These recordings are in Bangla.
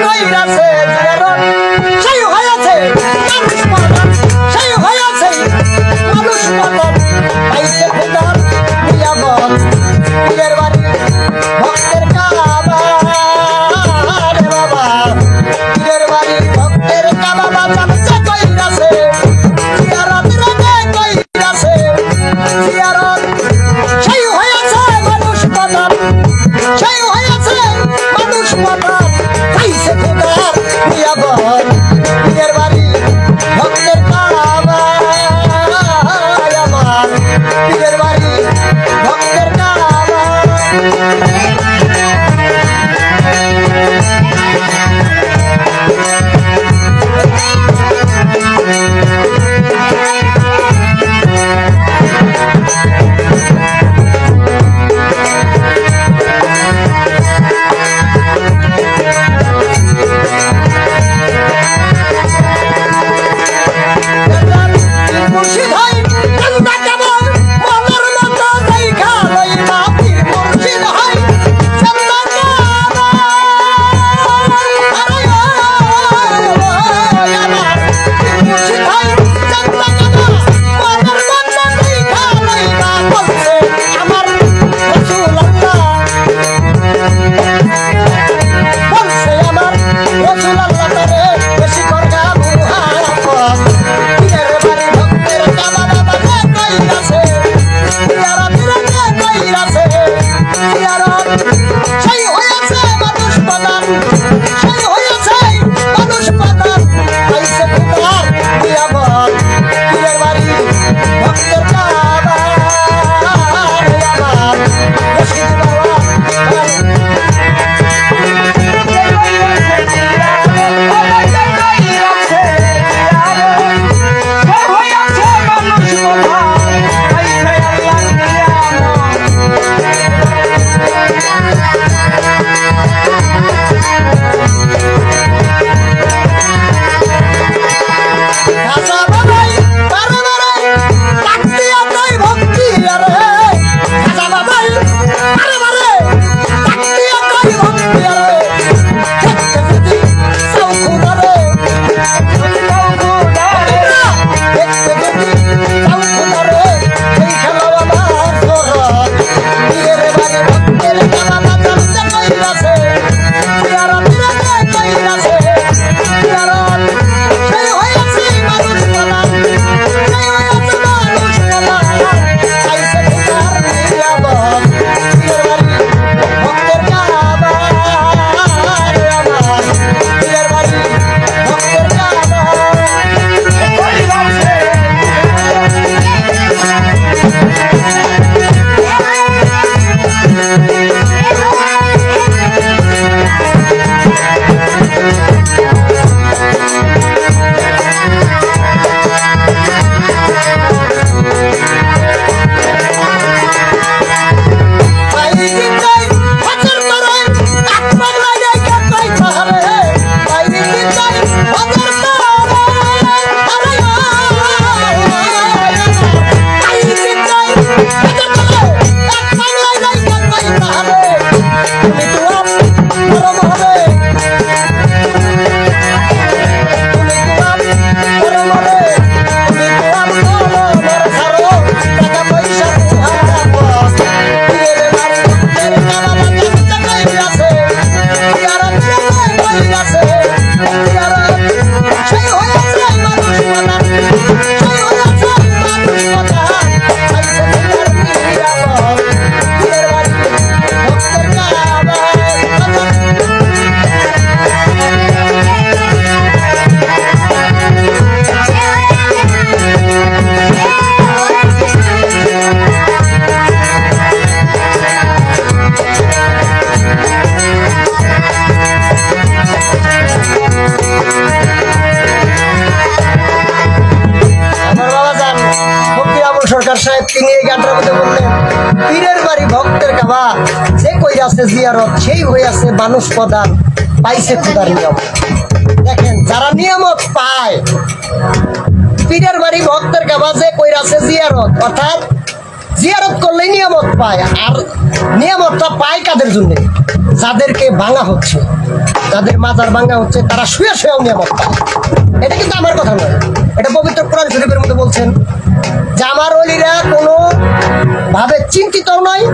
কইরাছে জিয়ারত সেই হয়েছে মানুষ প্রধান সেই হয়েছে মানুষ প্রধান পাইছে খোদার নিয়ামত পীরের বাড়ি ভক্তের কাবা রে বাবা পীরের বাড়ি ভক্তের কাবা জানছে কইরাছে জিয়ারত রে কইরাছে জিয়ারত সেই হয়েছে মানুষ প্রধান সেই হয়েছে মানুষ প্রধান পাইছে খোদার নিয়ামত পীরের বাড়ি ভক্তের কাবা আমার পীরের বাড়ি ভক্তের কাবা মুর্শিদ হয় কান্দা কেবল মনের মতো দেখা লই না পীর মুর্শিদ হয় কান্দা কেবল আরে আমার পীর মুর্শিদ হয় কান্দা কেবল মনের মতো দেখা লই না বলছে আমার রাসূলুল্লাহ বলছে আমার রাসূলুল্লাহ করে বেশি করগা মুহাম্মদ পীরের বাড়ি ভক্তের কাবা বাবা কইরাছে জিয়ারত রে কইরাছে জিয়ারত সেই হয়েছে মানুষ প্রধান সেই হয়েছে মানুষ প্রধান পাইছে খোদার নিয়ামত পীরের বাড়ি ভক্তের কাবা রে আমার মুর্শিদ বাবা খাজা বাবাই বারে বারে ডাকতে আতাই ভক্তি আরে খাজা বাবাই বারে বারে ডাকতে আতাই ভক্তি আরে দেখতে যদি সাউ খুদারে দেখতে যদি সাউ খুদারে এই খেলা আমার সরত পীরের বাড়ি ভক্তের কাবা জানতে কইরাছে জিয়ারত রে কইরাছে জিয়ারত সেই হয়েছে মানুষ প্রধান সেই হয়েছে মানুষ প্রধান পাইছে খোদার নিয়ামত পীরের বাড়ি ভক্তের কাবা রে আমার পীরের বাড়ি ভক্তের কাবা সরকার সাহেব তিনি এই গানটার মধ্যে বললেন পীরের বাড়ি ভক্তের কাবা যে কইরাছে জিয়ারত সেই হইয়াছে মানুষ প্রধান পাইছে খোদার নিয়ামত। দেখেন যারা নিয়ামত পায় পীরের বাড়ি ভক্তের কাবা যে কইরাছে জিয়ারত অর্থাৎ জিয়ারত করলেই নিয়ামত পায়। আর নিয়ামতটা পায় কাদের জন্য? যাদেরকে ভাঙা হচ্ছে, যাদের মাজার ভাঙা হচ্ছে, তারা শুয়ে শুয়েও নিয়ামত পায়। এটা কিন্তু আমার কথা নয়, এটা পবিত্র কোরআন শরীফের মধ্যে বলছেন যে আমার ওলিরা কোনো ভাবে চিন্তিত নয়,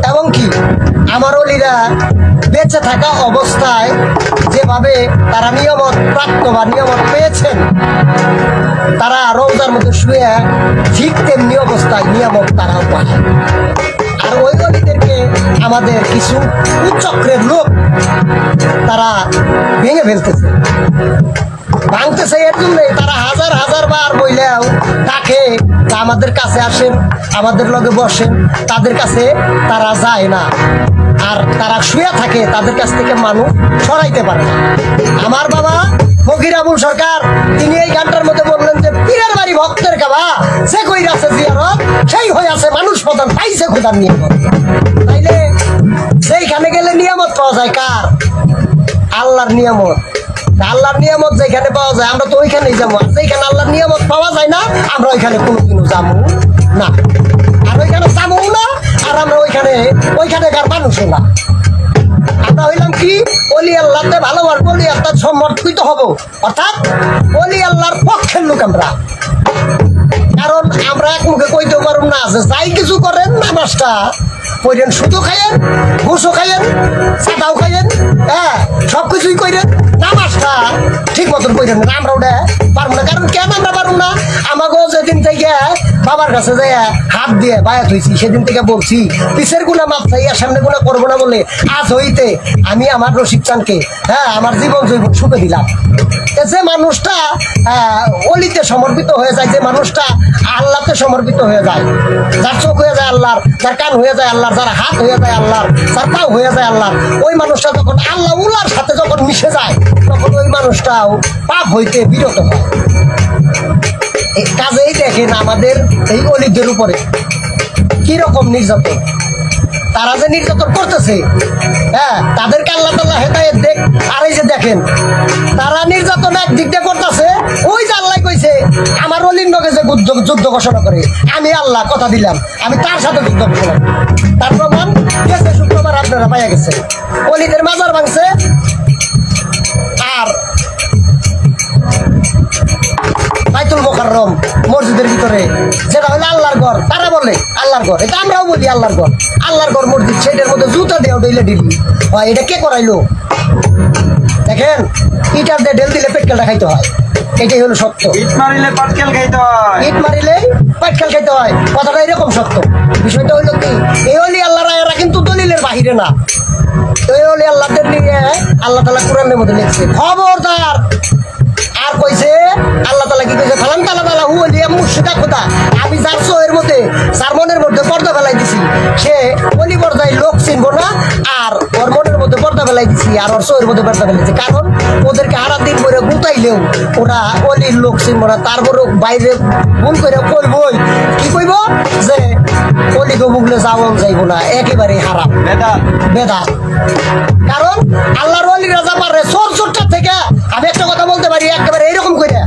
এবং কি আমার ওলিরা বেঁচে থাকা অবস্থায় যেভাবে তারা নিয়ামত প্রাপ্ত বা নিয়ামত পেয়েছেন, তারা রওজার মধ্যে শুয়ে ঠিক তেমনি অবস্থায় নিয়ামত তারাও পায়। আর ওই অলিদেরকে আমাদের কিছু কুচক্রের লোক তারা ভেঙে ফেলতেছে, ভাঙতেছে। এর জন্যই তারা হাজার হাজার বার বইলেও তাকে আমাদের কাছে আসেন, আমাদের লগে বসেন, তাদের কাছে তারা যায় না। আর তারা শুয়ে থাকে, তাদের কাছ থেকে মানুষ সরাইতে পারে না। আমার বাবা ফকির আবুল সরকার তিনি এই গানটার মধ্যে বললেন যে পীরের বাড়ি ভক্তের কাবা, সে কইরাছে জিয়ারত, সেই হয়ে আছে মানুষ প্রধান, পাইছে খোদার নিয়ামত। তাইলে সেইখানে গেলে নিয়ামত পাওয়া যায় কার? আল্লাহর নিয়ামত। আল্লাহর নিয়ামত যেখানে পাওয়া যায় আমরা তো ওইখানেই যাবো। আর যেখানে আল্লাহর নিয়ামত পাওয়া যায় না আমরা ওইখানে কোনোদিনও যাবো না, আর ওইখানে যাবো না। আর আমরা ওইখানেকার মানুষও না। আমরা হইলাম কি ওলি আল্লাহতে ভালোবাসবো, ওলি আল্লাহ সমর্পিত হব, অর্থাৎ ওলি আল্লাহর পক্ষের লোক আমরা। কারণ আমরা এক মুখে কইতে পারব না যে যাই কিছু করেন নামাজটা পড়েন, শুধু খাইয়েন, ঘুষও খাইয়েন, সাদাও খাইয়েন, হ্যাঁ সবকিছুই করেন, নামাজটা ঠিক মতন করেন না। আমরা ওটা পারবো না। কারণ কেন আমরা পারবো না? আমাকেও যেদিন থেকে বাবার কাছে যাই হাত দিয়ে বায়াত হয়েছি, সেদিন থেকে বলছি পিছের গুণা মাপ চাই, আর সামনে গুণা করবো না বলে আজ হইতে আমি আমার রশিদ চানকে আমার জীবন জৈব ছুপে দিলাম। যে মানুষটা অলিতে সমর্পিত হয়ে যায়, যে মানুষটা আল্লাহতে সমর্পিত হয়ে যায়, যার চোখ হয়ে যায় আল্লাহর, যার কান হয়ে যায় আল্লাহর, যার হাত হয়ে যায় আল্লাহর, যার পাও হয়ে যায় আল্লাহর, ওই মানুষটা যখন আল্লাহ উল্লাহর সাথে যখন মিশে যায়, তখন ওই মানুষটাও পাপ হইতে বিরত হয়। কাজেই দেখেন আমাদের এই অলিদের উপরে কিরকম নির্যাতন, তারা যে নির্যাতন করতেছে, হ্যাঁ তাদেরকে আল্লাহ তাআলা হেদায়েত দেখ। আর এই যে দেখেন তারা নির্যাতন একদিক দিয়ে করতেছে, ওই যে আল্লাহ কইছে আমার অলির লগে যে যুদ্ধ ঘোষণা করে, আমি আল্লাহ কথা দিলাম আমি তার সাথে যুদ্ধ ঘোষণা করি। তার প্রমাণ গেছে শুক্রবার আপনারা পাইয়া গেছে, অলিদের মাজার ভাঙছে। আর বাইতুল মুকাররম মসজিদের ভিতরে যেটা হলো আল্লাহর ঘর, তারা বলে আল্লাহর ঘর, এটা আমরাও বলি আল্লাহর ঘর। আল্লাহর ঘর মসজিদ, সেটার মধ্যে জুতা দেও ডইলে ডিলি হয়। এটা কে করাইলো? দেখেন ইটার দিয়ে ঢেল দিলে পেটকেলটা খাইতে হয়, এটাই হলো সত্য। ইট মারিলে পাটকেল খাইতে হয়, ইট মারিলে পেটকেল খাইতে হয়, কথাটা এরকম সত্য। বিষয়টা হইলো কি, এই অলি আল্লাহরা এরা কিন্তু দলিলের বাহিরে না। এই অলি আল্লাহদের নিয়ে আল্লাহ তাআলা কোরআনের মধ্যে লিখছে খবরদার। আর কইছে আল্লাহ তাআলা কি কইছে, ফালান তাআলা তাআলা হু ওলিয়া মুর্শিদা খোদা, আমি যার চোখের মধ্যে যার মনের মধ্যে পর্দা ফেলাই দিছি, সে অলি পর্দায় লোক চিনবো না। আর ওর মনের মধ্যে পর্দা ফেলাই দিছি, আর ওর চোখের মধ্যে পর্দা ফেলাইছি। কারণ ওদেরকে হারা দিন করে গুতাইলেও ওরা অলির লোক চিনবো না। তারপরে বাইরে ভুল করে কইবই, কি কইব যে অলিকে বুকলে যাওয়া যাইবো না, একেবারে হারাম বেদা। কারণ আল্লাহর অলিরা যা পারে চোর চোরটার থেকে, আমি একটা কথা বলতে পারি একেবারে এইরকম করে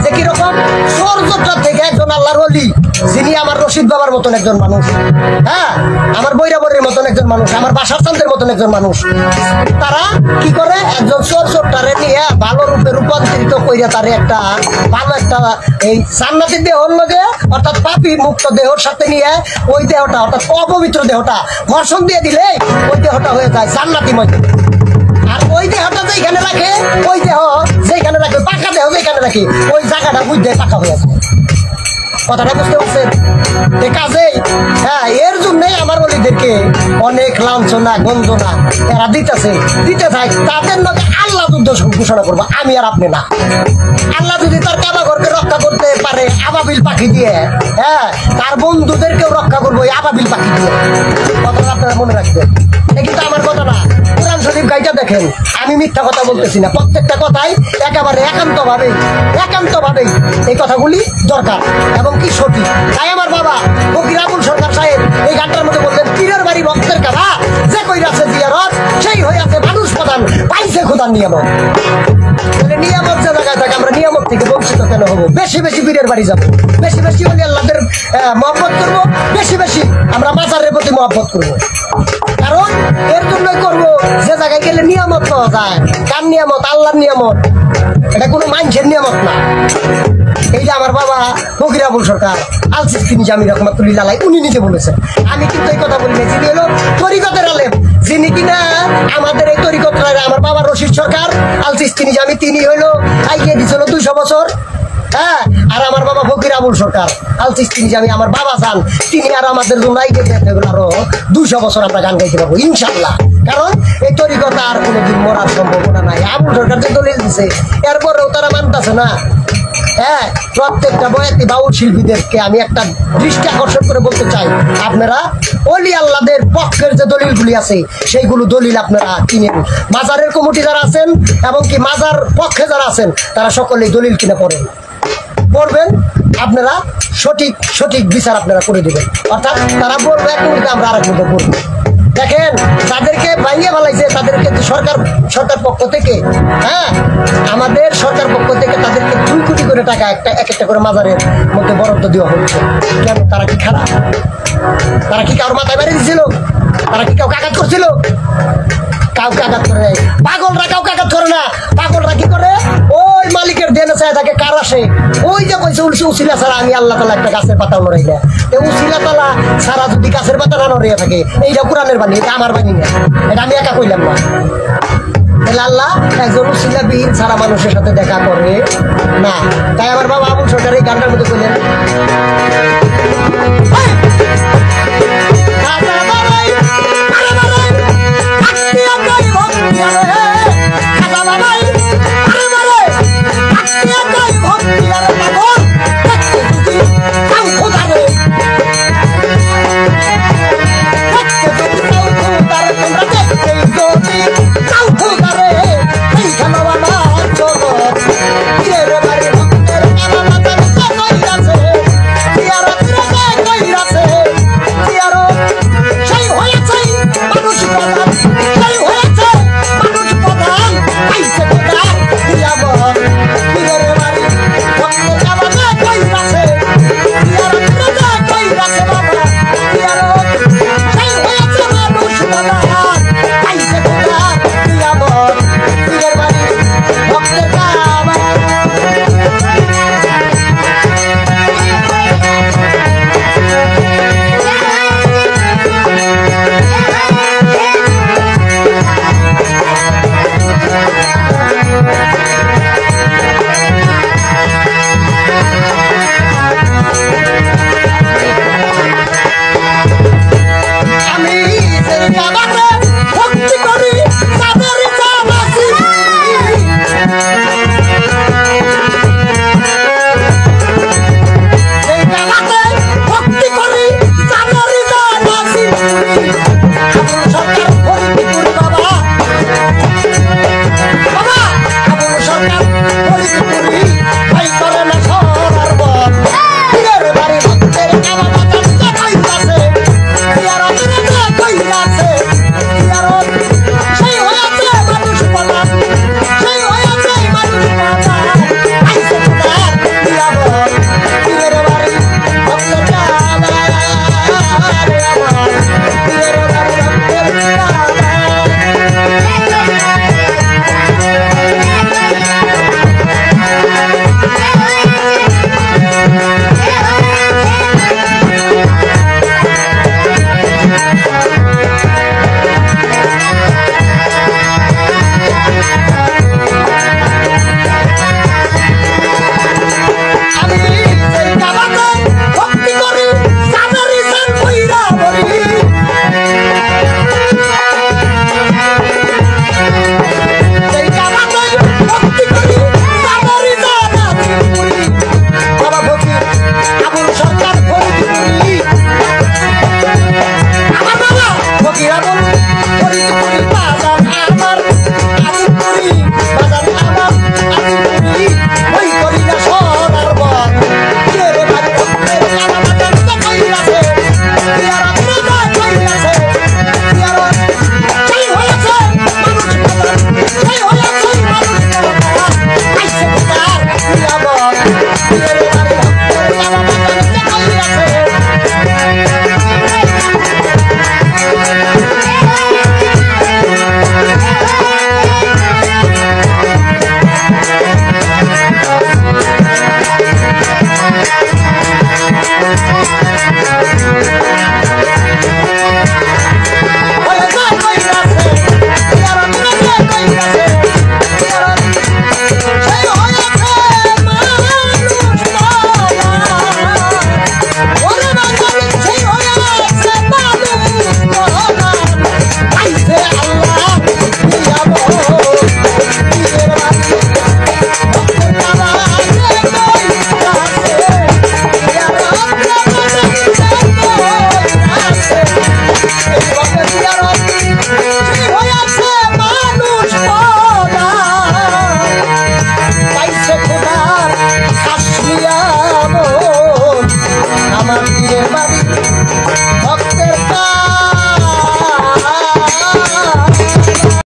যে কিরকম চোর চোরটার থেকে একজন আল্লাহর অলি, যিনি আমার রশিদ বাবার মতন একজন মানুষ, হ্যাঁ আমার বৈরাবরের মতন একজন মানুষ, আমার বাসার চান্দের মতন একজন মানুষ, তারা কি করে একজন চোর চোরটারে নিয়ে ভালো রূপে রূপান্তরিত কইরা তারে একটা ভালো একটা এই জান্নাতি দেহর লগে, অর্থাৎ পাপী মুক্ত দেহর সাথে নিয়ে ওই দেহটা অর্থাৎ অপবিত্র দেহটা ঘর্ষণ দিয়ে দিলে ওই দেহটা হয়ে যায় জান্নাতিময়। আর ওই দেহটা যেখানে রাখে, ওই দেহ যেখানে রাখে, পাকা দেহ যেখানে রাখে, ওই জায়গাটা বুঝতে পাকা হয়ে যায়। কথাটা বুঝতে পারছেন? কাজেই হ্যাঁ এর জন্যই আমার অলিদেরকে অনেক লাঞ্ছনা গঞ্জনা এরা দিতে থাক। তাদের মধ্যে আল্লাহ যুদ্ধ ঘোষণা করবো, আমি আর আপনি না। আল্লাহ যদি তার কাবা ঘরকে রক্ষা করতে পারে আবাবিল পাখি দিয়ে, হ্যাঁ তার বন্ধুদেরকেও রক্ষা করবো এই আবাবিল পাখি দিয়ে। কথাটা আপনারা মনে রাখবেন, কিন্তু আমার কথা না। কোরআন শরীফ গাইটা দেখেন, আমি মিথ্যা কথা বলতেছি না, প্রত্যেকটা কথাই একেবারে একান্তভাবেই এই কথাগুলি দরকার এবং কি সঠিক। তাই আমার বাবা ফকির আবুল সরকার সাহেব এই গানটার মধ্যে বললেন পীরের বাড়ি ভক্তের কাবা, যে কইরাছে জিয়ারত, সেই হইয়াছে মানুষ প্রধান, পাইছে খোদার নিয়ামত। নিয়ামত যে জায়গায় থাকে আমরা নিয়ামত থেকে বঞ্চিত কেন হবো, বেশি বেশি পীরের বাড়ি যাবো, বেশি বেশি অলি আল্লাহদের মহব্বত করবো, বেশি বেশি আমরা মাজারের প্রতি মহব্বত করবো। কারণ এর জন্যই করবো যে জায়গায় গেলে নিয়ামত পাওয়া যায়। কার নিয়ামত? আল্লাহর নিয়ামত, এটা কোনো মানুষের নিয়ামত না। এই যে আমার বাবা ফকির আবুল সরকার আল সিস্তিনি জামি রহমাতুল্লাহ আলাইহি উনি নিজে বলেছেন, আমি কিন্তু এই কথা বলি না। যিনি হলো তরিকতের আলেম, যিনি কিনা আমাদের এই তরিকত আমার বাবা রশিদ সরকার আল সিস্তিনি জামি, তিনি হইলো আইয়ে দিছিল 200 বছর। হ্যাঁ, আর আমার বাবা ফকির আবুল সরকার আল সিস্তিনি জামি আমার বাবা যান, তিনি আর আমাদের জন্য আইয়ে দিতে হলো আরো 200 বছর আমরা গান গাইতে পারবো ইনশাল্লাহ। কারণ এই তরিকত আর কোনোদিন মরার সম্ভাবনা নাই। আবুল সরকার যে দলিল দিছে এরপরেও তারা মানতেছে না। হ্যাঁ, প্রত্যেকটা বয়াতি বাউল শিল্পীদেরকে আমি একটা দৃষ্টি আকর্ষণ করে বলতে চাই, আপনারা অলি আল্লাহদের পক্ষের যে দলিলগুলি আছে সেইগুলো দলিল আপনারা কিনেন। মাজারের কমিটি যারা আছেন এবং কি মাজার পক্ষে যারা আছেন তারা সকলেই দলিল কিনে পড়বেন, আপনারা সঠিক সঠিক বিচার আপনারা করে দেবেন। অর্থাৎ তারা বলবে এক মুহূর্তে, আমরা আরেক মুহূর্তে পড়বো। দেখেন, যাদেরকে ভাঙিয়ে ফেলাইছে তাদেরকে সরকার পক্ষ থেকে, হ্যাঁ, আমাদের সরকার পক্ষ থেকে তাদেরকে 2 কোটি করে টাকা এক একটা করে মাজারের মধ্যে বরাদ্দ দেওয়া হচ্ছে। কেন? তারা কি খারাপ? তারা কি কারোর মাথায় বেড়ে দিছিল? তারা কি কাউকে আঘাত করছিল? কাউকে আঘাত করে নাই। পাগলরা কাউকে আঘাত করে না। পাগলরা কি করে? ওই মালিকের দেনে চায় তাকে কার আসে, ওই যে কইছে উসিলা ছাড়া আমি আল্লাহ তাআলা একটা গাছের পাতা লড়াই না। উসিলা তাআলা ছাড়া যদি গাছের পাতা না লড়িয়ে থাকে, এইটা কোরআনের বাণী, এটা আমার বাণী না, এটা আমি একা কইলাম না। তাহলে আল্লাহ একজন উসিলাবিহীন ছাড়া মানুষের সাথে দেখা করে না। তাই আমার বাবা আবুল সরকার এই গানটার মধ্যে কইলেন, রাজা বাবাই, বাবাই,